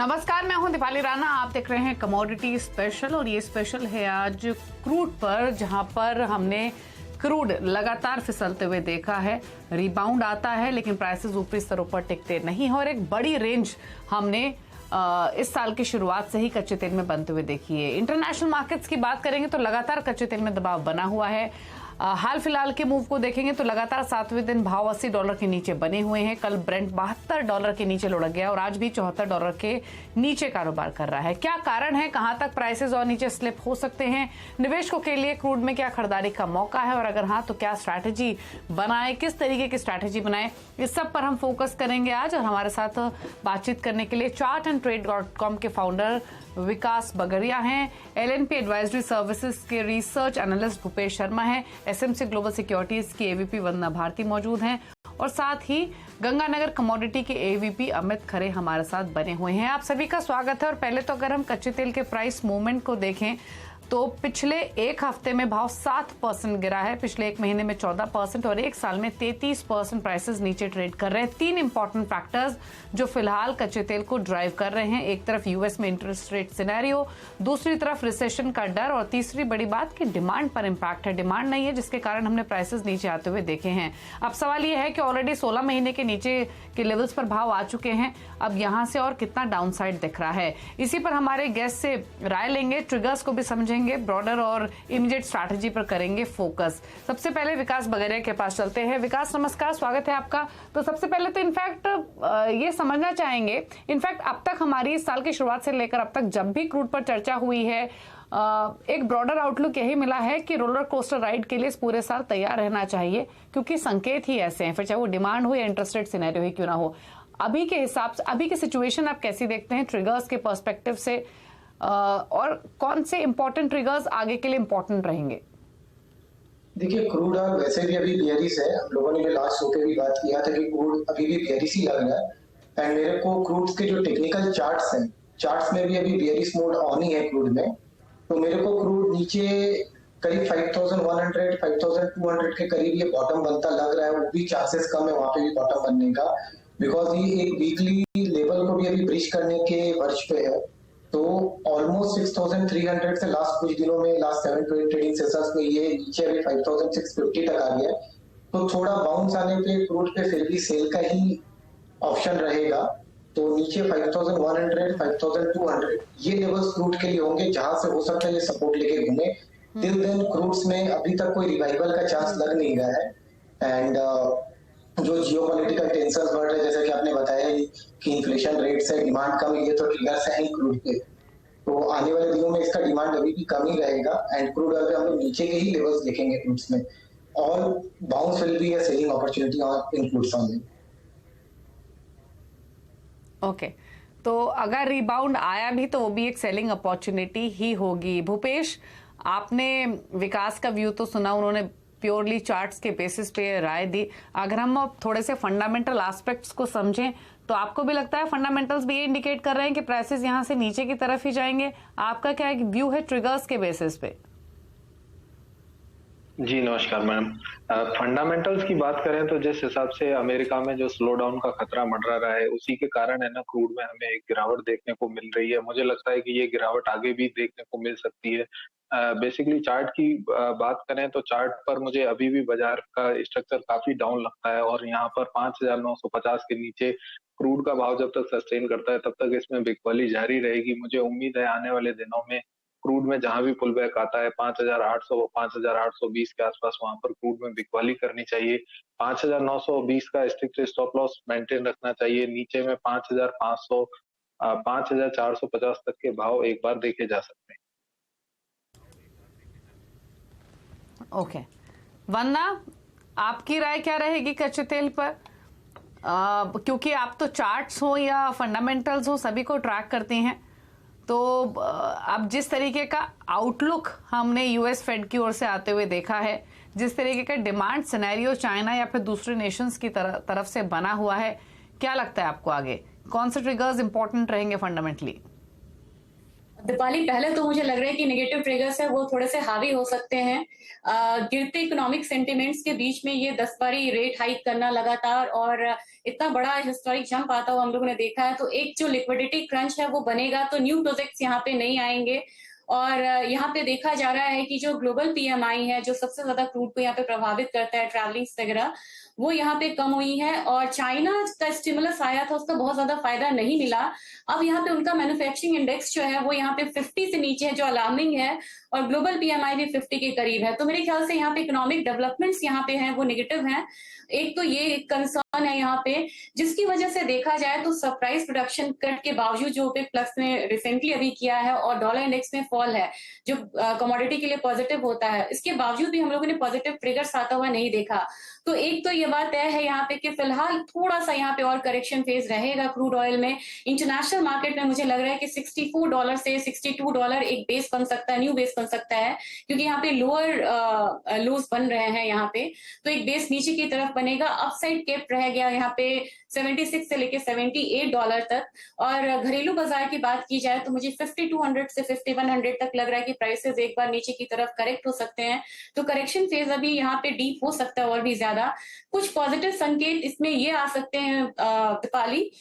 नमस्कार, मैं हूं दीपाली राणा। आप देख रहे हैं कमोडिटी स्पेशल और ये स्पेशल है आज क्रूड पर, जहां पर हमने क्रूड लगातार फिसलते हुए देखा है। रिबाउंड आता है लेकिन प्राइसेस ऊपरी स्तरों पर टिकते नहीं हैं और एक बड़ी रेंज हमने इस साल की शुरुआत से ही कच्चे तेल में बनते हुए देखी है। इंटरनेशनल मार्केट्स की बात करेंगे तो लगातार कच्चे तेल में दबाव बना हुआ है। हाल फिलहाल के मूव को देखेंगे तो लगातार 7वें दिन भाव $80 के नीचे बने हुए हैं। कल ब्रेंट $72 के नीचे लुढ़क गया और आज भी $74 के नीचे कारोबार कर रहा है। क्या कारण है, कहां तक प्राइसेस और नीचे स्लिप हो सकते हैं, निवेशकों के लिए क्रूड में क्या खरीदारी का मौका है और अगर हाँ तो क्या स्ट्रैटेजी बनाए, किस तरीके की स्ट्रैटेजी बनाए, इस सब पर हम फोकस करेंगे आज। और हमारे साथ बातचीत करने के लिए chartandtrade.com के फाउंडर विकास बगरिया हैं, LNP एडवाइजरी सर्विसेज के रिसर्च एनालिस्ट भूपेश शर्मा हैं, SMC ग्लोबल सिक्योरिटीज की AVP वंदना भारती मौजूद हैं और साथ ही गंगानगर कमोडिटी के AVP अमित खरे हमारे साथ बने हुए हैं। आप सभी का स्वागत है। और पहले तो अगर हम कच्चे तेल के प्राइस मूवमेंट को देखें तो पिछले एक हफ्ते में भाव 7% गिरा है, पिछले एक महीने में 14% और एक साल में 33% प्राइसेस नीचे ट्रेड कर रहे हैं। तीन इंपॉर्टेंट फैक्टर्स जो फिलहाल कच्चे तेल को ड्राइव कर रहे हैं, एक तरफ यूएस में इंटरेस्ट रेट सिनेरियो, दूसरी तरफ रिसेशन का डर और तीसरी बड़ी बात कि डिमांड पर इंपैक्ट है। डिमांड नहीं है जिसके कारण हमने प्राइसेस नीचे आते हुए देखे हैं। अब सवाल यह है कि ऑलरेडी 16 महीने के नीचे के लेवल्स पर भाव आ चुके हैं, अब यहां से और कितना डाउनसाइड दिख रहा है, इसी पर हमारे गेस्ट से राय लेंगे, ट्रिगर्स को भी समझेंगे, ब्रॉडर और इमीडिएट स्ट्रैटेजी पर करेंगे फोकस। सबसे पहले विकास बगरिया के पास चलते हैं। विकास नमस्कार, स्वागत है आपका। तो सबसे पहले तो इनफैक्ट ये समझना चाहेंगे, इनफैक्ट अब तक हमारी इस साल की शुरुआत से लेकर अब तक जब भी क्रूड पर चर्चा हुई है, एक ब्रॉडर आउटलुक यही मिला है कि रोलर कोस्टर राइड के लिए इस पूरे साल तैयार रहना चाहिए, क्योंकि संकेत ही ऐसे हैं, फिर चाहे वो डिमांड हो या इंटरेस्ट रेट सिनेरियो ही क्यों ना हो। अभी के हिसाब से अभी की सिचुएशन आप कैसी देखते हैं ट्रिगर्स के पर्सपेक्टिव से, और कौन से इंपॉर्टेंट ट्रिगर्स आगे के लिए इंपॉर्टेंट रहेंगे? देखिए, क्रूड ऑयल वैसे भी अभी बेयरिश है। हम लोगों ने लास्ट शो पे भी बात किया था कि क्रूड अभी भी बेयरिश ही लग रहा है एंड मेरे को क्रूड के जो टेक्निकल चार्ट्स हैं, चार्ट्स में भी अभी बेयरिश मोड ऑन ही है क्रूड में। तो मेरे को क्रूड नीचे करीब 5100 5200 के करीब ये बॉटम बनता लग रहा है। वो भी चांसेस कम है वहां पे भी बॉटम बनने का, बिकॉज ये एक वीकली लेवल को भी अभी ब्रीच करने के वर्ष पे है। तो ऑलमोस्ट 6300 से लास्ट कुछ दिनों में, लास्ट 7 to 8 ट्रेडिंग सेशंस में ये नीचे अभी 5650 तक आ गया। तो थोड़ा बाउंस आने पे क्रूड पे फिर भी सेल का ही ऑप्शन रहेगा। तो नीचे 5100 5200 ये लेवल्स क्रूड के लिए होंगे जहां से हो सकता है ये सपोर्ट लेके घूमे। टिल देन क्रूड्स में अभी तक कोई रिवाइवल का चांस लग नहीं रहा है एंड जो जियोपॉलिटिकल टेंशंस बढ़ रहे हैं, जैसे कि आपने बताया कि इन्फ्लेशन रेट से डिमांड कम, ये तो ट्रिगर्स है ही क्रूड पे। तो आने वाले दिनों में इसका डिमांड अभी भी कम ही रहेगा एंड क्रूड ऑयल पे हम लोग नीचे के ही लेवल्स देखेंगे क्रूड्स में। All bounce will be a selling opportunity on in crudes only. Okay, तो अगर रिबाउंड आया भी तो वो भी एक सेलिंग अपॉर्चुनिटी ही होगी। भूपेश, आपने विकास का व्यू तो सुना, उन्होंने प्योरली चार्ट्स के बेसिस पे राय दी। अगर हम अब थोड़े से फंडामेंटल एस्पेक्ट्स को समझें तो आपको भी लगता है फंडामेंटल्स भी ये इंडिकेट कर रहे हैं कि प्राइसेस यहां से नीचे की तरफ ही जाएंगे? आपका क्या व्यू है ट्रिगर्स के बेसिस पे? जी नमस्कार मैडम। फंडामेंटल्स की बात करें तो जिस हिसाब से अमेरिका में जो स्लो डाउन का खतरा मंडरा रहा है, उसी के कारण है ना क्रूड में हमें एक गिरावट देखने को मिल रही है। मुझे लगता है कि ये गिरावट आगे भी देखने को मिल सकती है। बेसिकली चार्ट की बात करें तो चार्ट पर मुझे अभी भी बाजार का स्ट्रक्चर काफी डाउन लगता है और यहाँ पर 5950 के नीचे क्रूड का भाव जब तक सस्टेन करता है तब तक इसमें बिकवाली जारी रहेगी। मुझे उम्मीद है आने वाले दिनों में क्रूड में जहां भी पुल बैक आता है 5800 5820 के आसपास वहां पर क्रूड में बिकवाली करनी चाहिए। 5920 का स्ट्रिक्ट स्टॉप लॉस मेंटेन रखना चाहिए। नीचे में 5500 5450 तक के भाव एक बार देखे जा सकते हैं। ओके, वंदना, आपकी राय क्या रहेगी कच्चे तेल पर? क्योंकि आप तो चार्ट्स हो या फंडामेंटल्स हो सभी को ट्रैक करती हैं, तो अब जिस तरीके का आउटलुक हमने यूएस फेड की ओर से आते हुए देखा है, जिस तरीके का डिमांड सिनेरियो चाइना या फिर दूसरे नेशंस की तरफ से बना हुआ है, क्या लगता है आपको आगे कौन से ट्रिगर्स इंपॉर्टेंट रहेंगे फंडामेंटली? दीपाली, पहले तो मुझे लग रहा है कि नेगेटिव ट्रिगर्स है वो थोड़े से हावी हो सकते हैं। गिरते इकोनॉमिक सेंटिमेंट्स के बीच में ये 10 बारी रेट हाइक करना लगातार और इतना बड़ा हिस्टोरिक जंप आता हुआ हम लोगों ने देखा है, तो एक जो लिक्विडिटी क्रंच है वो बनेगा, तो न्यू प्रोजेक्ट्स यहाँ पे नहीं आएंगे। और यहाँ पे देखा जा रहा है कि जो ग्लोबल पीएमआई है, जो सबसे ज्यादा क्रूड को यहाँ पे प्रभावित करता है, ट्रैवलिंग वगैरह, वो यहाँ पे कम हुई है। और चाइना का स्टिमुलस आया था, उसका बहुत ज्यादा फायदा नहीं मिला। अब यहाँ पे उनका मैन्युफैक्चरिंग इंडेक्स जो है वो यहाँ पे 50 से नीचे है, जो अलार्मिंग है, और ग्लोबल पीएमआई भी 50 के करीब है। तो मेरे ख्याल से यहाँ पे इकोनॉमिक डेवलपमेंट्स यहाँ पे हैं वो नेगेटिव हैं। एक तो ये कंसर्न है यहाँ पे, जिसकी वजह से देखा जाए तो सरप्राइज प्रोडक्शन कट के बावजूद जो ओपेक प्लस ने रिसेंटली अभी किया है और डॉलर इंडेक्स में फॉल है, जो कमोडिटी के लिए पॉजिटिव होता है, इसके बावजूद भी हम लोगों ने पॉजिटिव ट्रिगर्स आता हुआ नहीं देखा। तो एक तो ये बात तय है यहाँ पे कि फिलहाल थोड़ा सा यहाँ पे और करेक्शन फेज रहेगा क्रूड ऑयल में। इंटरनेशनल मार्केट में मुझे लग रहा है कि $64 से $62 एक बेस बन सकता है, न्यू बेस बन सकता है, क्योंकि यहाँ पे लोअर लोज बन रहे हैं यहाँ पे, तो एक बेस नीचे की तरफ बनेगा। अपसाइड केप रह गया यहाँ पे 76 से लेके $78 तक। और घरेलू बाजार की बात की जाए तो मुझे 5200 से 5100 तक लग रहा है कि प्राइसेस एक बार नीचे की तरफ करेक्ट हो सकते हैं। तो करेक्शन फेज अभी यहाँ पे डीप हो सकता है और भी ज्यादा। कुछ पॉजिटिव संकेत इसमें ये आ सकते हैं दीपाली,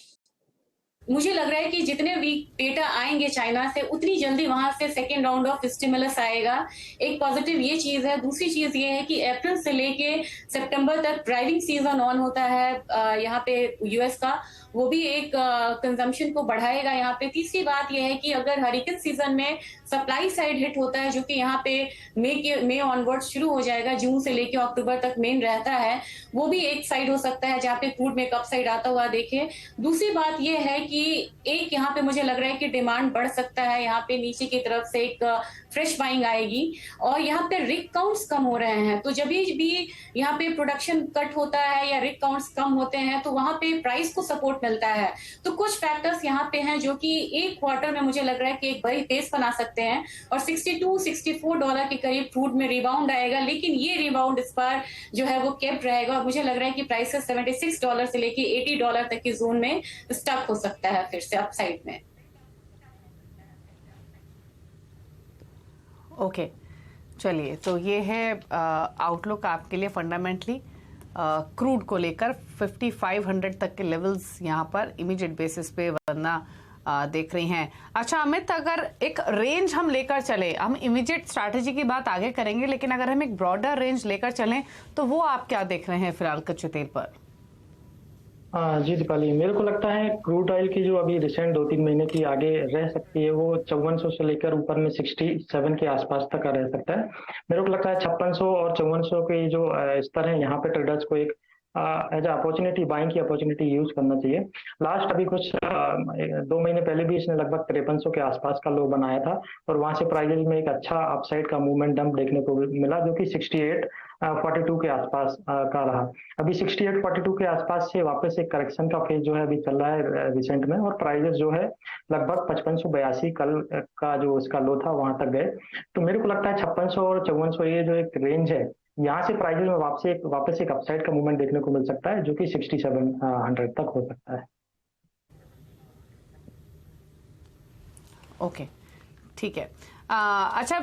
मुझे लग रहा है कि जितने वीक डेटा आएंगे चाइना से, उतनी जल्दी वहां से सेकेंड राउंड ऑफ स्टिमुलस आएगा। एक पॉजिटिव ये चीज है। दूसरी चीज ये है कि अप्रैल से लेके सितंबर तक ड्राइविंग सीजन ऑन होता है यहाँ पे यूएस का, वो भी एक कंजम्पशन को बढ़ाएगा यहाँ पे। तीसरी बात यह है कि अगर हरिकेन सीजन में सप्लाई साइड हिट होता है, जो कि यहाँ पे मई ऑनवर्ड शुरू हो जाएगा, जून से लेके अक्टूबर तक मेन रहता है, वो भी एक साइड हो सकता है जहाँ पे क्रूड में कप साइड आता हुआ देखे। दूसरी बात यह है कि एक यहाँ पे मुझे लग रहा है कि डिमांड बढ़ सकता है, यहाँ पे नीचे की तरफ से एक फ्रेश बाइंग आएगी। और यहाँ पे रिग काउंट्स कम हो रहे हैं, तो जब भी यहाँ पे प्रोडक्शन कट होता है या रिग काउंट्स कम होते हैं तो वहां पे प्राइस को सपोर्ट मिलता है। तो कुछ फैक्टर्स यहाँ पे हैं जो कि एक क्वार्टर में मुझे लग रहा है कि एक बड़ी पेस बना सकते हैं, और $62-64 के करीब क्रूड में रिबाउंड आएगा। लेकिन ये रिबाउंड इस बार जो है वो केप्ट रहेगा, और मुझे लग रहा है कि प्राइसेस $76 से लेके $80 तक की जोन में स्टक हो सकता है फिर से अपसाइड में। ओके, चलिए, तो ये है आउटलुक आपके लिए फंडामेंटली क्रूड को लेकर। 5500 तक के लेवल्स यहाँ पर इमीडिएट बेसिस पे वरना देख रही हैं। अच्छा अमित, अगर एक रेंज हम लेकर चले, हम इमीडिएट स्ट्रैटेजी की बात आगे करेंगे, लेकिन अगर हम एक ब्रॉडर रेंज लेकर चलें तो वो आप क्या देख रहे हैं फिलहाल कच्चे तेल पर? जी दीपाली, मेरे को लगता है क्रूड ऑयल की जो अभी रिसेंट 2-3 महीने की आगे रह सकती है, वो 5400 से लेकर ऊपर में 67 के आसपास तक का रह सकता है। मेरे को लगता है 5600 और 5400 के जो स्तर है, यहाँ पे ट्रेडर्स को एक एज अपॉर्चुनिटी, बाइंग की अपॉर्चुनिटी यूज करना चाहिए। लास्ट अभी कुछ 2 महीने पहले भी इसने लगभग 5300 के आसपास का लो बनाया था, और वहां से प्राइजेस में एक अच्छा अपसाइड का मूवमेंट डंप देखने को मिला, जो कि 68-42 के आसपास का रहा। अभी 68-42 के आसपास से वापस एक करेक्शन का फेज जो है अभी चल रहा है रिसेंट में, और प्राइजेस जो है लगभग 5582 कल का जो इसका लो था वहां तक गए। तो मेरे को लगता है 5600 और 5400 ये जो एक रेंज है, यहाँ से प्राइजेस में वापस एक अपसाइड का मूवमेंट देखने को मिल सकता है, जो कि 6700 तक हो सकता है। ओके, ठीक है। अच्छा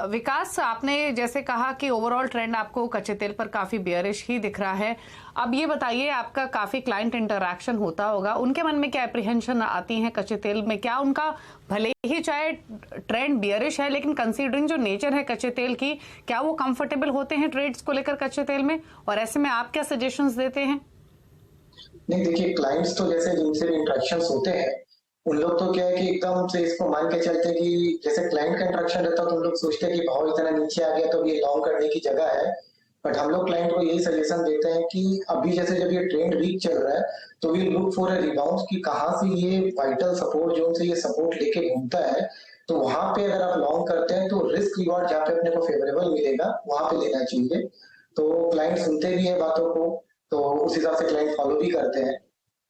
विकास, आपने जैसे कहा कि ओवरऑल ट्रेंड आपको कच्चे तेल पर काफी बेयरिश ही दिख रहा है। अब ये बताइए, आपका काफी क्लाइंट इंटरैक्शन होता होगा, उनके मन में क्या एप्रीहेंशन आती है कच्चे तेल में? क्या उनका भले ही चाहे ट्रेंड बेयरिश है, लेकिन कंसीडरिंग जो नेचर है कच्चे तेल की, क्या वो कंफर्टेबल होते हैं ट्रेड्स को लेकर कच्चे तेल में? और ऐसे में आप क्या सजेशंस देते हैं? नहीं, देखिए, क्लाइंट्स तो जैसे जिनसे भी इंटरेक्शन होते हैं, उन लोग तो क्या है कि एकदम से इसको मान के चलते हैं कि जैसे क्लाइंट का इंटरेक्शन रहता है तो उन लोग सोचते हैं कि भाव इतना नीचे आ गया तो ये लॉन्ग करने की जगह है। बट हम लोग क्लाइंट को यही सजेशन देते हैं कि अभी जैसे जब ये ट्रेंड वीक चल रहा है तो we look for a rebound, कि कहाँ से ये वाइटल सपोर्ट जोन से ये सपोर्ट लेके घूमता है, तो वहां पे अगर आप लॉन्ग करते हैं तो रिस्क रिवॉर्ड जहाँ पे अपने को फेवरेबल मिलेगा वहां पे लेना चाहिए। तो क्लाइंट सुनते भी है बातों को, तो उस हिसाब से क्लाइंट फॉलो भी करते हैं।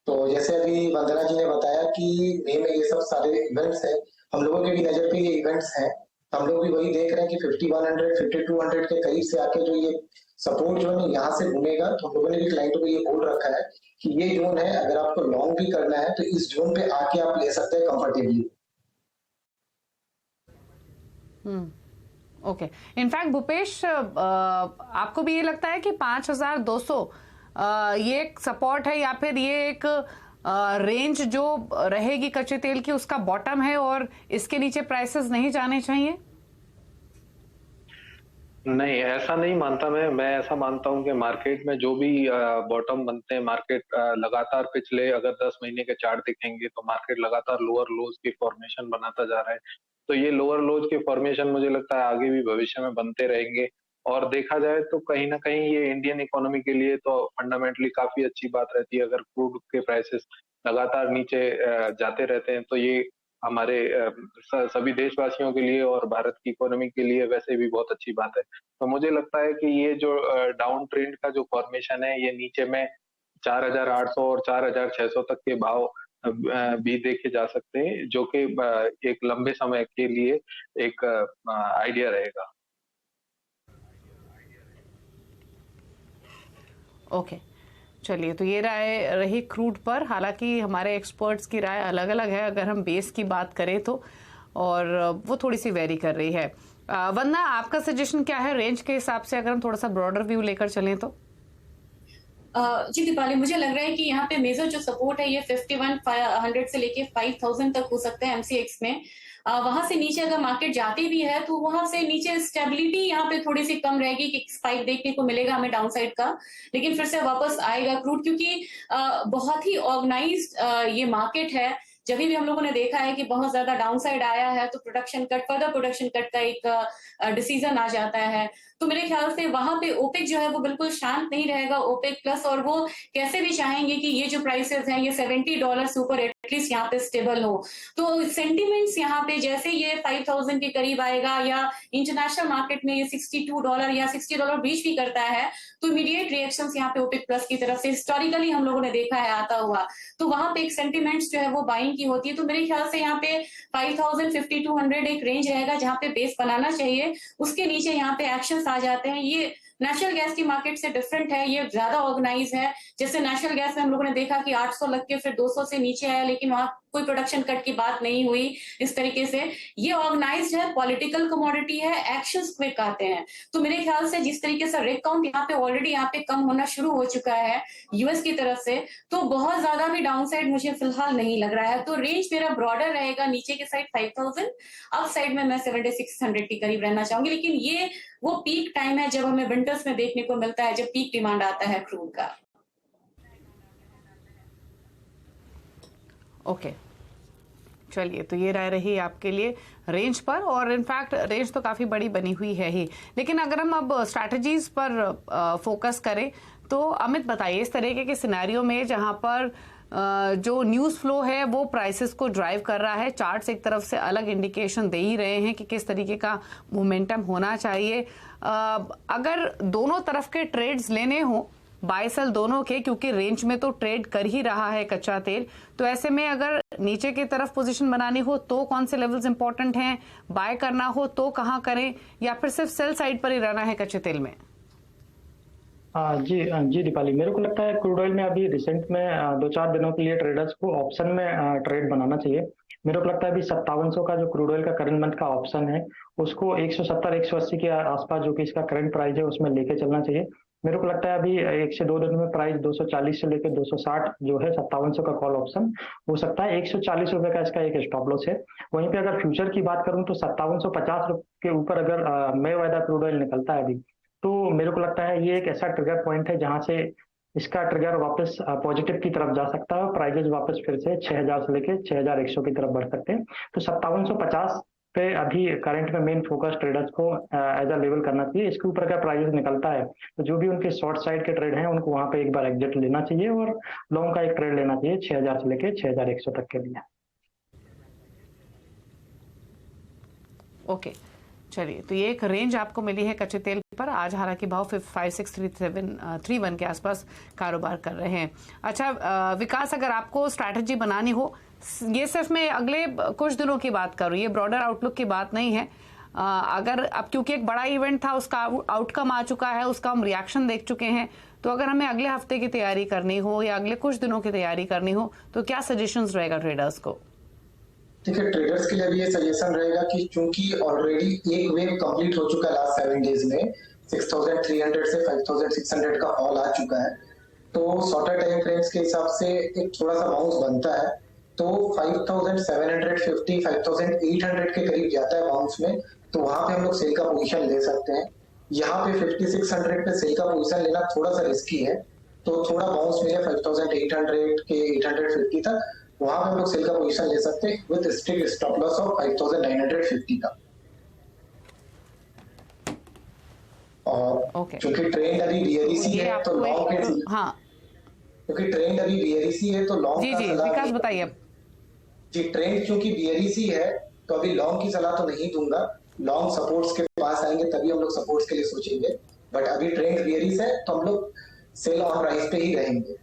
तो जैसे अभी वंदना जी ने बताया कि मई में ये सब सारे इवेंट्स हैं, हम लोगों के भी नजर पे ये इवेंट्स हैं, हम लोग भी वही देख रहे हैं कि 5100 5200 के करीब से आके जो ये सपोर्ट जो है यहाँ से घूमेगा, तो हम लोगों ने भी क्लाइंटों को ये बोल रखा है कि ये जोन है, अगर आपको लॉन्ग भी करना है तो इस जोन पे आके आप ले सकते हैं कंफर्टेबली। ओके, इनफैक्ट भूपेश, आपको भी ये लगता है कि 5,200 ये एक सपोर्ट है या फिर ये एक रेंज जो रहेगी कच्चे तेल की उसका बॉटम है और इसके नीचे प्राइसेस नहीं जाने चाहिए? नहीं, ऐसा नहीं मानता मैं ऐसा मानता हूं कि मार्केट में जो भी बॉटम बनते हैं, मार्केट लगातार पिछले अगर 10 महीने के चार्ट दिखेंगे तो मार्केट लगातार लोअर लोज की फॉर्मेशन बनाता जा रहा है। तो ये लोअर लोज के फॉर्मेशन मुझे लगता है आगे भी भविष्य में बनते रहेंगे। और देखा जाए तो कहीं ना कहीं ये इंडियन इकोनॉमी के लिए तो फंडामेंटली काफी अच्छी बात रहती है। अगर क्रूड के प्राइसेस लगातार नीचे जाते रहते हैं तो ये हमारे सभी देशवासियों के लिए और भारत की इकोनॉमी के लिए वैसे भी बहुत अच्छी बात है। तो मुझे लगता है कि ये जो डाउन ट्रेंड का जो फॉर्मेशन है ये नीचे में 4,800 और 4,600 तक के भाव भी देखे जा सकते हैं, जो कि एक लंबे समय के लिए एक आइडिया रहेगा। ओके, चलिए, तो ये राय रही क्रूड पर। हालांकि हमारे एक्सपर्ट्स की राय अलग अलग है अगर हम बेस की बात करें तो, और वो थोड़ी सी वेरी कर रही है। वंदना, आपका सजेशन क्या है रेंज के हिसाब से, अगर हम थोड़ा सा ब्रॉडर व्यू लेकर चलें तो? जी दीपाली, मुझे लग रहा है कि यहाँ पे मेजर जो सपोर्ट है ये 5100 से लेके 5000 तक हो सकता है एमसीएक्स में। वहां से नीचे अगर मार्केट जाती भी है तो वहां से नीचे स्टेबिलिटी यहाँ पे थोड़ी सी कम रहेगी कि स्पाइक देखने को मिलेगा हमें डाउनसाइड का, लेकिन फिर से वापस आएगा क्रूड, क्योंकि बहुत ही ऑर्गेनाइज्ड ये मार्केट है। जब भी हम लोगों ने देखा है कि बहुत ज्यादा डाउनसाइड आया है तो फर्दर प्रोडक्शन कट का एक डिसीजन आ जाता है। तो मेरे ख्याल से वहां पे ओपेक जो है वो बिल्कुल शांत नहीं रहेगा, ओपेक प्लस, और वो कैसे भी चाहेंगे कि ये जो प्राइसेस हैं ये $70 से ऊपर एटलीस्ट यहाँ पे स्टेबल हो। तो सेंटिमेंट्स यहाँ पे जैसे ये 5,000 के करीब आएगा या इंटरनेशनल मार्केट में ये $62 या $60 बीच भी करता है तो इमीडिएट रिएक्शंस यहाँ पे ओपेक प्लस की तरफ से हिस्टोरिकली हम लोगों ने देखा है आता हुआ, तो वहां पे एक सेंटिमेंट्स जो है वो बाइंग की होती है। तो मेरे ख्याल से यहाँ पे 5,000-5,200 एक रेंज रहेगा जहाँ पे बेस बनाना चाहिए। उसके नीचे यहाँ पे एक्शंस आ जाते हैं। ये नेचुरल गैस की मार्केट से डिफरेंट है, ये ज्यादा ऑर्गेनाइज है। जैसे नेचुरल गैस में हम लोगों ने देखा कि 800 लग के फिर 200 से नीचे आया, लेकिन वहां कोई प्रोडक्शन कट की बात नहीं हुई इस तरीके से। ये ऑर्गेनाइज्ड है, पॉलिटिकल कमोडिटी है, एक्शंस क्विक आते हैं। तो मेरे ख्याल से जिस तरीके से रिग काउंट यहाँ पे ऑलरेडी यहाँ पे कम होना शुरू हो चुका है यूएस की तरफ से, तो बहुत ज्यादा भी डाउनसाइड मुझे फिलहाल नहीं लग रहा है। तो रेंज मेरा ब्रॉडर रहेगा, नीचे के साइड 5,000, अप साइड में मैं 7,600 के करीब रहना चाहूंगी। लेकिन ये वो पीक टाइम है जब हमें विंटर्स में देखने को मिलता है, जब पीक डिमांड आता है क्रूड का। ओके, चलिए, तो ये राय रही आपके लिए रेंज पर, और इनफैक्ट रेंज तो काफ़ी बड़ी बनी हुई है ही। लेकिन अगर हम अब स्ट्रैटेजीज पर फोकस करें तो अमित बताइए, इस तरीके के सिनेरियो में जहां पर जो न्यूज़ फ्लो है वो प्राइसेस को ड्राइव कर रहा है, चार्ट्स एक तरफ से अलग इंडिकेशन दे ही रहे हैं कि किस तरीके का मोमेंटम होना चाहिए। अगर दोनों तरफ के ट्रेड्स लेने हो, बाय सेल दोनों के, क्योंकि रेंज में तो ट्रेड कर ही रहा है कच्चा तेल, तो ऐसे में अगर नीचे की तरफ पोजीशन बनानी हो तो कौन से लेवल्स इंपॉर्टेंट हैं, बाय करना हो तो कहां करें, या फिर सिर्फ सेल साइड पर ही रहना है कच्चे तेल में? जी दीपाली, मेरे को लगता है क्रूड ऑयल में अभी रिसेंट में 2-4 दिनों के लिए ट्रेडर्स को ऑप्शन में ट्रेड बनाना चाहिए। मेरे को लगता है अभी 5700 का जो क्रूड ऑयल का करंट मंथ का ऑप्शन है उसको 170-180 के आसपास, जो कि इसका करंट प्राइस है, उसमें लेके चलना चाहिए। मेरे को लगता है अभी 1 से 2 दिन में प्राइस 240 से लेकर 260 जो है 5700 का कॉल ऑप्शन हो सकता है। 140 रुपए का इसका एक स्टॉप लॉस है। वहीं पे अगर फ्यूचर की बात करूं तो 5750 के ऊपर अगर मई वायदा क्रूड ऑयल निकलता है अभी, तो मेरे को लगता है ये एक ऐसा ट्रिगर पॉइंट है जहां से इसका ट्रिगर वापस पॉजिटिव की तरफ जा सकता है और प्राइजेज वापस फिर से 6000 से लेके 6100 की तरफ बढ़ सकते हैं। तो 5750 पे अभी करंट में मेन फोकस ट्रेडर्स को एज अ लेवल करना चाहिए। इसके ऊपर अगर प्राइजेस निकलता है तो जो भी उनके शॉर्ट साइड के ट्रेड हैं उनको वहां पे एक बार एग्जिट लेना चाहिए और लॉन्ग का एक ट्रेड लेना चाहिए 6000 से लेके 6100 तक के लिए। ओके, चलिए, तो ये एक रेंज आपको मिली है कच्चे तेल पर। आज हालांकि भाव 5631 के आसपास कारोबार कर रहे हैं। अच्छा विकास, अगर आपको स्ट्रैटेजी बनानी हो, ये सिर्फ मैं अगले कुछ दिनों की बात कर रही हूँ, ये ब्रॉडर आउटलुक की बात नहीं है। अगर अब क्योंकि एक बड़ा इवेंट था, उसका आउटकम आ चुका है, उसका हम रिएक्शन देख चुके हैं, तो अगर हमें अगले हफ्ते की तैयारी करनी हो या अगले कुछ दिनों की तैयारी करनी हो तो क्या सजेशंस रहेगा ट्रेडर्स को? देखिए ट्रेडर्स के लिए भी ये सजेशन रहेगा कि चूंकि ऑलरेडी एक वेव कंप्लीट हो चुका है लास्ट 7 डेज में, 6,300 से 5,600 का फॉल आ चुका है, तो शॉर्टर टाइम फ्रेम्स के हिसाब से एक थोड़ा सा बाउंस बनता है, तो 5,750 5,800 के करीब जाता है बाउंस में, तो वहां पे हम लोग सेल का पोजीशन ले सकते हैं। यहाँ पे 5,600 पे सेल का पोजीशन लेना थोड़ा सा रिस्की है, तो थोड़ा बाउंस मिले 5,800 के 850 तक, वहां पे हम लोग सेल का पोजीशन ले सकते हैं with strict stop loss of 5,950 का। और क्योंकि ट्रेंड अभी बीआरसी है तो लॉन्ग के, हाँ क्योंकि ट्रेंड अभी बीआरसी है तो लॉन्ग जी विकास बताइए। जी ट्रेंड क्योंकि बीआरसी है तो अभी लॉन्ग की सलाह तो नहीं दूंगा, लॉन्ग सपोर्ट्स के पास आएंगे तभी हम लोग सपोर्ट्स के लिए सोचेंगे, बट अभी ट्रेंड बीयरिश है तो हम लोग सेल ऑन राइस पे ही रहेंगे।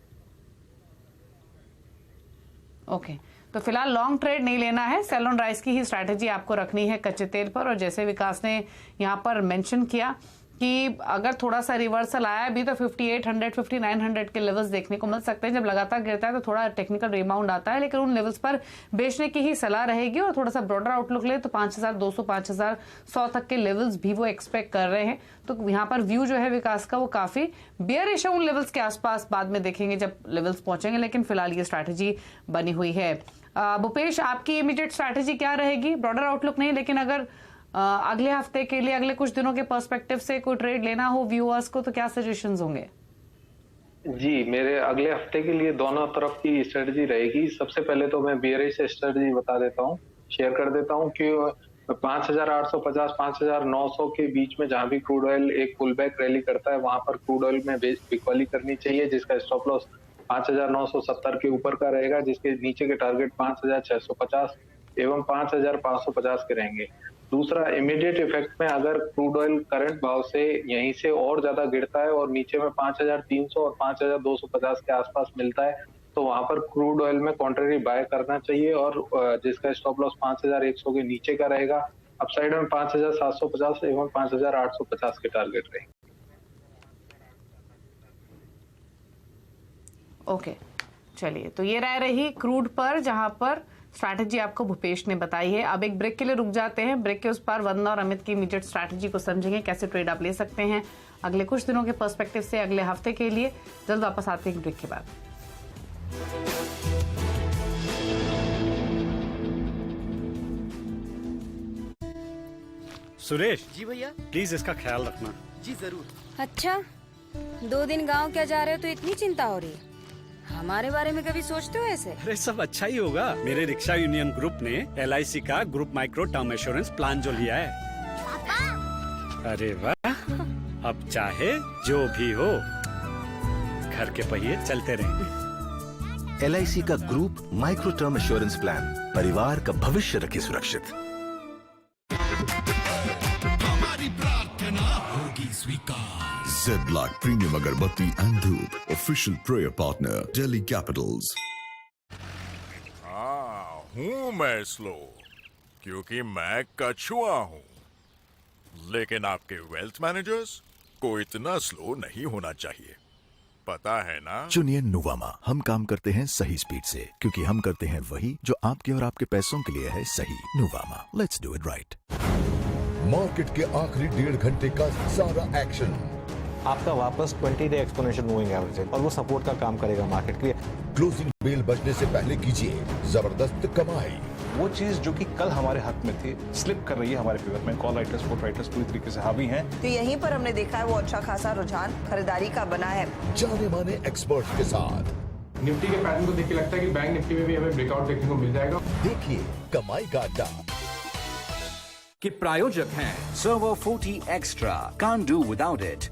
ओके तो फिलहाल लॉन्ग ट्रेड नहीं लेना है, सेल ऑन राइस की ही स्ट्रैटेजी आपको रखनी है कच्चे तेल पर। और जैसे विकास ने यहाँ पर मेंशन किया कि अगर थोड़ा सा रिवर्सल आया भी तो 5,800 5,900 के लेवल्स देखने को मिल सकते हैं। जब लगातार गिरता है तो थोड़ा टेक्निकल रिबाउंड आता है, लेकिन उन लेवल्स पर बेचने की ही सलाह रहेगी। और थोड़ा सा ब्रॉडर आउटलुक ले तो 5,200 5,100 तक के लेवल्स भी वो एक्सपेक्ट कर रहे हैं। तो यहाँ पर व्यू जो है विकास का वो काफी बेयरिश है उन लेवल्स के आसपास, बाद में देखेंगे जब लेवल्स पहुंचेंगे, लेकिन फिलहाल ये स्ट्रैटेजी बनी हुई है। भूपेश आपकी इमीडिएट स्ट्रैटेजी क्या रहेगी? ब्रॉडर आउटलुक नहीं, लेकिन अगर अगले हफ्ते के लिए, अगले कुछ दिनों के पर्सपेक्टिव से कोई ट्रेड लेना हो व्यूअर्स को तो क्या सजेशंस होंगे? जी मेरे अगले हफ्ते के लिए दोनों तरफ की स्ट्रेटजी रहेगी। सबसे पहले तो मैं बेयरिश स्ट्रेटजी बता देता हूँ, शेयर कर देता हूँ कि 5,850 5,900 के बीच में जहां भी क्रूड ऑयल एक पुल बैक रैली करता है वहां पर क्रूड ऑयल में बिकवाली करनी चाहिए, जिसका स्टॉप लॉस 5,970 के ऊपर का रहेगा, जिसके नीचे के टारगेट 5,650 एवं 5,550 के रहेंगे। दूसरा इमीडिएट इफेक्ट में अगर क्रूड ऑयल करंट भाव से यहीं से और ज्यादा गिरता है और नीचे में 5,300 और 5,250 के आसपास मिलता है तो वहां पर क्रूड ऑयल में कॉन्ट्रेरी बाय करना चाहिए, और जिसका स्टॉप लॉस 5,100 के नीचे का रहेगा। अपसाइड में 5,750 एवं 5,850 के टारगेट रहेंगे। ओके चलिए, तो ये राय रही क्रूड पर, जहां पर स्ट्रैटेजी आपको भूपेश ने बताई है। अब एक ब्रेक के लिए रुक जाते हैं, ब्रेक के उस पार वंदना और अमित की इमीडिएट स्ट्रैटेजी को समझेंगे, कैसे ट्रेड आप ले सकते हैं अगले कुछ दिनों के पर्सपेक्टिव से अगले हफ्ते के लिए। जल्द वापस आते हैं ब्रेक के बाद। सुरेश जी भैया। प्लीज इसका ख्याल रखना। जी जरूर। अच्छा 2 दिन गांव क्या जा रहे हो तो इतनी चिंता हो रही है? हमारे बारे में कभी सोचते हो ऐसे? अरे सब अच्छा ही होगा। मेरे रिक्शा यूनियन ग्रुप ने LIC का group micro term insurance plan जो लिया है। पापा। अरे वाह, अब चाहे जो भी हो घर के पहिए चलते रहेंगे। LIC का group micro term insurance plan परिवार का भविष्य रखे सुरक्षित। हमारी प्रार्थना होगी स्वीकार। Z-Block प्रीमियम अगरबत्ती एंड धूप, official prayer partner Delhi Capitals. हाँ हूँ मैं स्लो क्योंकि मैं कछुआ हूँ, लेकिन आपके वेल्थ मैनेजर्स को इतना स्लो नहीं होना चाहिए, पता है ना? चुनिए नुवामा। हम काम करते हैं सही स्पीड से क्योंकि हम करते हैं वही जो आपके और आपके पैसों के लिए है सही। Nuvama, let's do it right. Market के आखिरी 1.5 घंटे का सारा एक्शन आपका वापस 20 डे एक्सपोनेंशियल मूविंग एवरेज है और वो सपोर्ट का काम करेगा मार्केट के लिए। क्लोजिंग बेल बजने से पहले कीजिए जबरदस्त कमाई। वो चीज जो कि कल हमारे हाथ में थी स्लिप कर रही है हमारे फेवर में। कॉल राइटर्स पुट राइटर्स पूरी तरीके से हावी हैं। तो यहीं पर हमने देखा है वो अच्छा खासा रुझान खरीदारी का बना है जाने माने एक्सपर्ट्स के साथ। निफ्टी के पैटर्न को देख के लगता है कि बैंक निफ्टी में भी हमें ब्रेकआउट देखने को मिल जाएगा। देखिए कमाई का अड्डा के प्रायोजक हैं server 40 extra, can't do without it.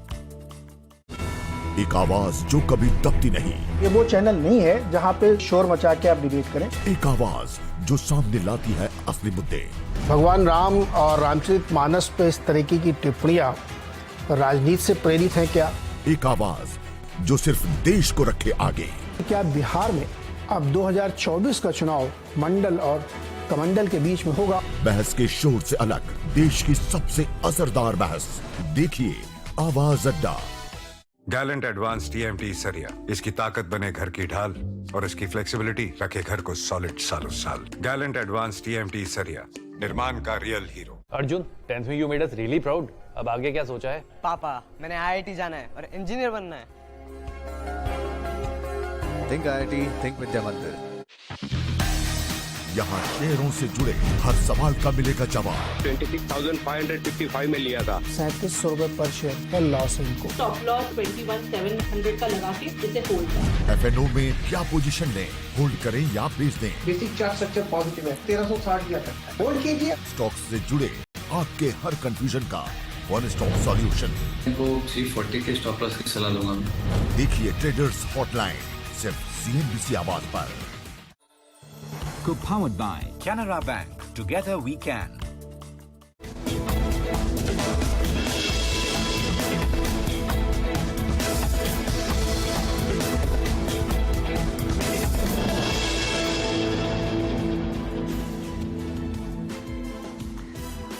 एक आवाज जो कभी दबती नहीं। ये वो चैनल नहीं है जहाँ पे शोर मचा के आप डिबेट करें। एक आवाज जो सामने लाती है असली मुद्दे। भगवान राम और रामचरितमानस पे इस तरीके की टिप्पणियां राजनीति से प्रेरित हैं क्या? एक आवाज जो सिर्फ देश को रखे आगे। क्या बिहार में अब 2024 का चुनाव मंडल और कमंडल के बीच में होगा? बहस के शोर से अलग देश की सबसे असरदार बहस देखिए आवाज अड्डा। गैलेंट एडवांस TMT सरिया, इसकी ताकत बने घर की ढाल। और इसकी फ्लेक्सिबिलिटी रखे घर को सॉलिड सालों साल। गैलेंट एडवांस TMT सरिया, निर्माण का रियल हीरो। अर्जुन, 10th में you made us really proud. अब आगे क्या सोचा है? पापा, मैंने IIT जाना है और इंजीनियर बनना है। थिंक IIT, थिंक विद्या मंदिर। यहाँ शेयरों से जुड़े हर सवाल का मिलेगा जवाब। 26,555 में लिया था। 3700 रुपए पर शेयर का लॉस है इनको। स्टॉप लॉस 21,700 का लगा के इसे होल्ड करें। FNO में क्या पोजीशन लें, होल्ड करें या बेच दें? बेसिक चार्ट स्ट्रक्चर पॉजिटिव है, 1360 दिया करता है, होल्ड कीजिए। स्टॉक्स से जुड़े आपके हर कंफ्यूजन का वन स्टॉप सॉल्यूशन। इनको 340 के स्टॉप लॉस की सलाह दूंगा। देखिए ट्रेडर्स हॉटलाइन सिर्फ CNBC आवाज पर। Co-powered by Canara Bank. Together we can.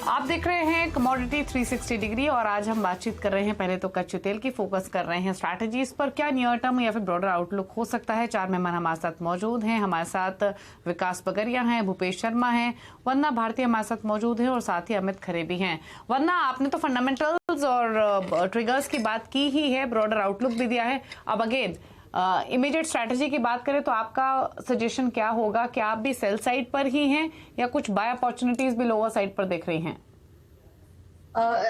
आप देख रहे हैं कमोडिटी 360 डिग्री और आज हम बातचीत कर रहे हैं पहले तो कच्चे तेल की, फोकस कर रहे हैं स्ट्रैटेजीज पर। क्या नियर टर्म या फिर ब्रॉडर आउटलुक हो सकता है? 4 मेहमान हमारे साथ मौजूद हैं। हमारे साथ विकास बगरिया हैं, भूपेश शर्मा हैं, वंदना भारती हमारे साथ मौजूद है और साथ ही अमित खरे भी हैं। वंदना, आपने तो फंडामेंटल्स और ट्रिगर्स की बात की ही है, ब्रॉडर आउटलुक भी दिया है। अब अगेन इमीडिएट स्ट्रैटेजी की बात करें तो आपका सजेशन क्या होगा? क्या आप भी सेल साइड पर ही हैं या कुछ बाय अपॉर्चुनिटीज भी लोअर साइड पर देख रही हैं?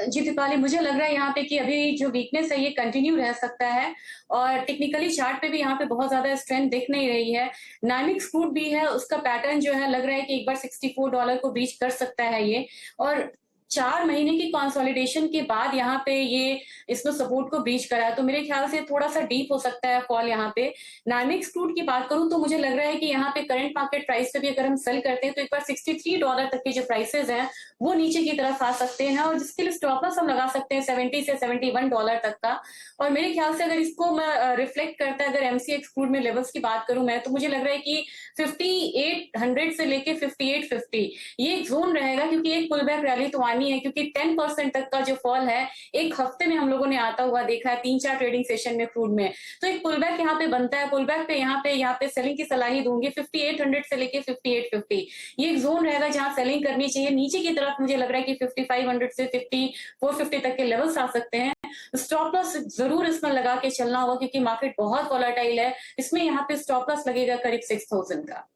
जी दीपाली, मुझे लग रहा है यहाँ पे कि अभी जो वीकनेस है ये कंटिन्यू रह सकता है और टेक्निकली चार्ट पे भी यहाँ पे बहुत ज्यादा स्ट्रेंथ दिख नहीं रही है। नाइमिक्स क्रूड भी है, उसका पैटर्न जो है लग रहा है कि एक बार $64 को ब्रीच कर सकता है ये, और 4 महीने की कंसोलिडेशन के बाद यहाँ पे ये इसको सपोर्ट को ब्रीच करा, तो मेरे ख्याल से थोड़ा सा डीप हो सकता है फॉल यहाँ पे। नाइमिक्स क्रूड की बात करूं तो मुझे लग रहा है कि यहाँ पे करंट मार्केट प्राइस पे भी अगर हम सेल करते हैं तो एक बार $63 तक के जो प्राइसेस हैं वो नीचे की तरफ आ सकते हैं और जिसके लिए स्टॉप लॉस हम लगा सकते हैं 70 से $71 तक का। और मेरे ख्याल से अगर इसको मैं रिफ्लेक्ट करता है, अगर MCX क्रूड में लेवल्स की बात करूं मैं, तो मुझे लग रहा है कि 5800 से लेके 5850 ये एक जोन रहेगा, क्योंकि एक पुल बैक रैली तो आनी है, क्योंकि 10% तक का जो फॉल है एक हफ्ते में हम लोगों ने आता हुआ देखा है 3-4 ट्रेडिंग सेशन में क्रूड में। तो एक पुल बैक यहाँ पे बनता है, पुल बैक पे यहाँ पे सेलिंग की सलाह ही दूंगी 5800 से लेके 5850 ये एक जोन रहेगा जहां सेलिंग करनी चाहिए। नीचे की तरफ मुझे लग रहा है कि 5500 से 5450 तक के लेवल्स आ सकते हैं। स्टॉप लॉस जरूर इसमें लगा के चलना होगा क्योंकि मार्केट बहुत वॉलेटाइल है। इसमें यहाँ पे स्टॉप लॉस लगेगा करीब 6000 का।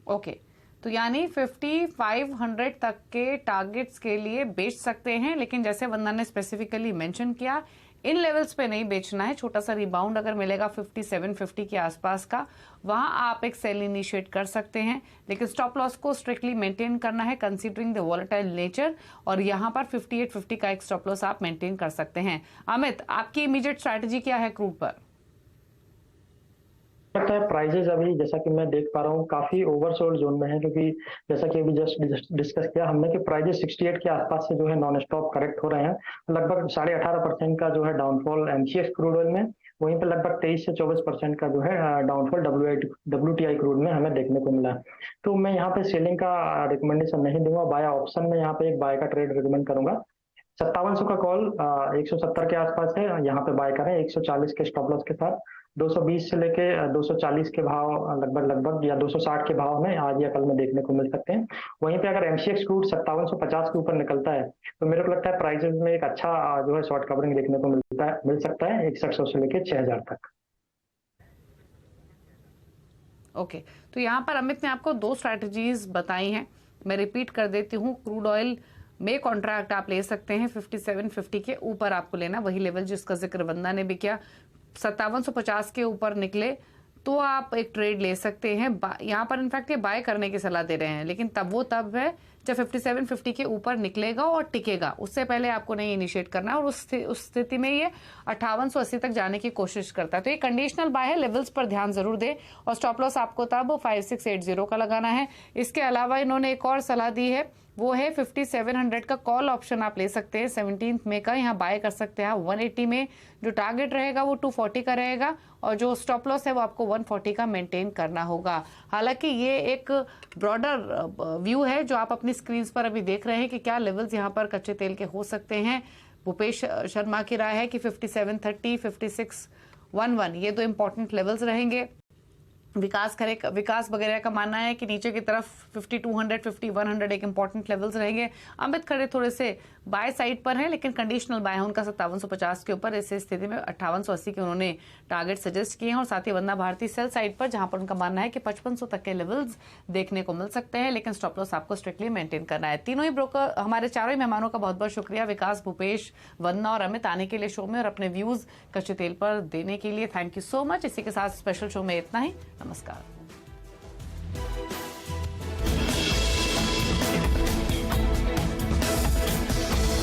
ओके, तो यानी 5500 तक के टारगेट्स के लिए बेच सकते हैं, लेकिन जैसे वंदना ने स्पेसिफिकली मेंशन किया इन लेवल्स पे नहीं बेचना है। छोटा सा रिबाउंड अगर मिलेगा 5750 के आसपास का, वहां आप एक सेल इनिशिएट कर सकते हैं, लेकिन स्टॉप लॉस को स्ट्रिक्टली मेंटेन करना है कंसीडरिंग द वॉलेटाइल नेचर, और यहां पर 5850 का एक स्टॉप लॉस आप मेंटेन कर सकते हैं। अमित, आपकी इमीडिएट स्ट्रैटेजी क्या है क्रूड पर? लगता है प्राइजेस अभी जैसा कि मैं देख पा रहा हूँ काफी ओवरसोल्ड जोन में है, क्योंकि जैसा कि अभी जस्ट डिस्कस किया हमने कि प्राइजेस 68 के आसपास से जो है नॉन स्टॉप करेक्ट हो रहे हैं। लगभग 18.5% का जो है डाउनफॉल MCX क्रूड ऑयल में, वहीं पे लगभग 23 से 24% का जो है डाउनफॉल WTI क्रूड में हमें देखने को मिला। तो मैं यहाँ पे सेलिंग का रिकमेंडेशन नहीं दूंगा, बाय ऑप्शन में यहाँ पे एक बाय का ट्रेड रिकमेंड करूंगा। 5700 का कॉल 170 के आसपास है, यहाँ पे बाय करें 140 के स्टॉप लॉस के साथ। 220 से लेके 240 के भाव लगभग या 260 के भाव में आज या कल में देखने को मिल सकते हैं। वहीं पे अगर MCX क्रूड 5750 के ऊपर निकलता है तो मेरे को लगता है प्राइसेस में एक अच्छा जो है शॉर्ट कवरिंग देखने को मिल सकता है 6100 से लेके 6000 तक। ओके, तो यहाँ पर अमित ने आपको 2 स्ट्रैटेजीज बताई हैं, मैं रिपीट कर देती हूँ। क्रूड ऑयल में कॉन्ट्रैक्ट आप ले सकते हैं 5750 के ऊपर आपको लेना, वही लेवल जिसका जिक्र वंदना ने भी किया। 5750 के ऊपर निकले तो आप एक ट्रेड ले सकते हैं। यहाँ पर इनफैक्ट ये बाय करने की सलाह दे रहे हैं, लेकिन तब है जब 5750 के ऊपर निकलेगा और टिकेगा, उससे पहले आपको नहीं इनिशिएट करना है। और उस स्थिति में ये 5880 तक जाने की कोशिश करता है, तो ये कंडीशनल बाय है, लेवल्स पर ध्यान जरूर दे। और स्टॉप लॉस आपको तब 5680 का लगाना है। इसके अलावा इन्होंने एक और सलाह दी है, वो है 5700 का कॉल ऑप्शन आप ले सकते हैं 17 मई का, यहाँ बाय कर सकते हैं 180 में। जो टारगेट रहेगा वो 240 का रहेगा और जो स्टॉप लॉस है वो आपको 140 का मेंटेन करना होगा। हालांकि ये एक ब्रॉडर व्यू है जो आप अपनी स्क्रीन पर अभी देख रहे हैं कि क्या लेवल्स यहाँ पर कच्चे तेल के हो सकते हैं। भूपेश शर्मा की राय है कि 5730, 56 11 ये 2 इंपॉर्टेंट लेवल्स रहेंगे। विकास वगैरह का मानना है कि नीचे की तरफ 5200, 5100 एक इंपॉर्टेंट लेवल्स रहेंगे। अमित खड़े थोड़े से बाय साइड पर हैं, लेकिन कंडीशनल बाय है उनका 5750 के ऊपर। इस स्थिति में 5880 के उन्होंने टारगेट सजेस्ट किए हैं। और साथ ही वंदना भारती सेल साइड पर, जहां पर उनका मानना है कि 5500 तक के लेवल्स देखने को मिल सकते हैं, लेकिन स्टॉप लॉस आपको स्ट्रिक्टली मेंटेन करना है। तीनों ही ब्रोकर, हमारे चारों ही मेहमानों का बहुत बहुत शुक्रिया, विकास, भूपेश, वंदना और अमित, आने के लिए शो में और अपने व्यूज कच्चे तेल पर देने के लिए। Thank you so much. इसी के साथ स्पेशल शो में इतना ही। नमस्कार।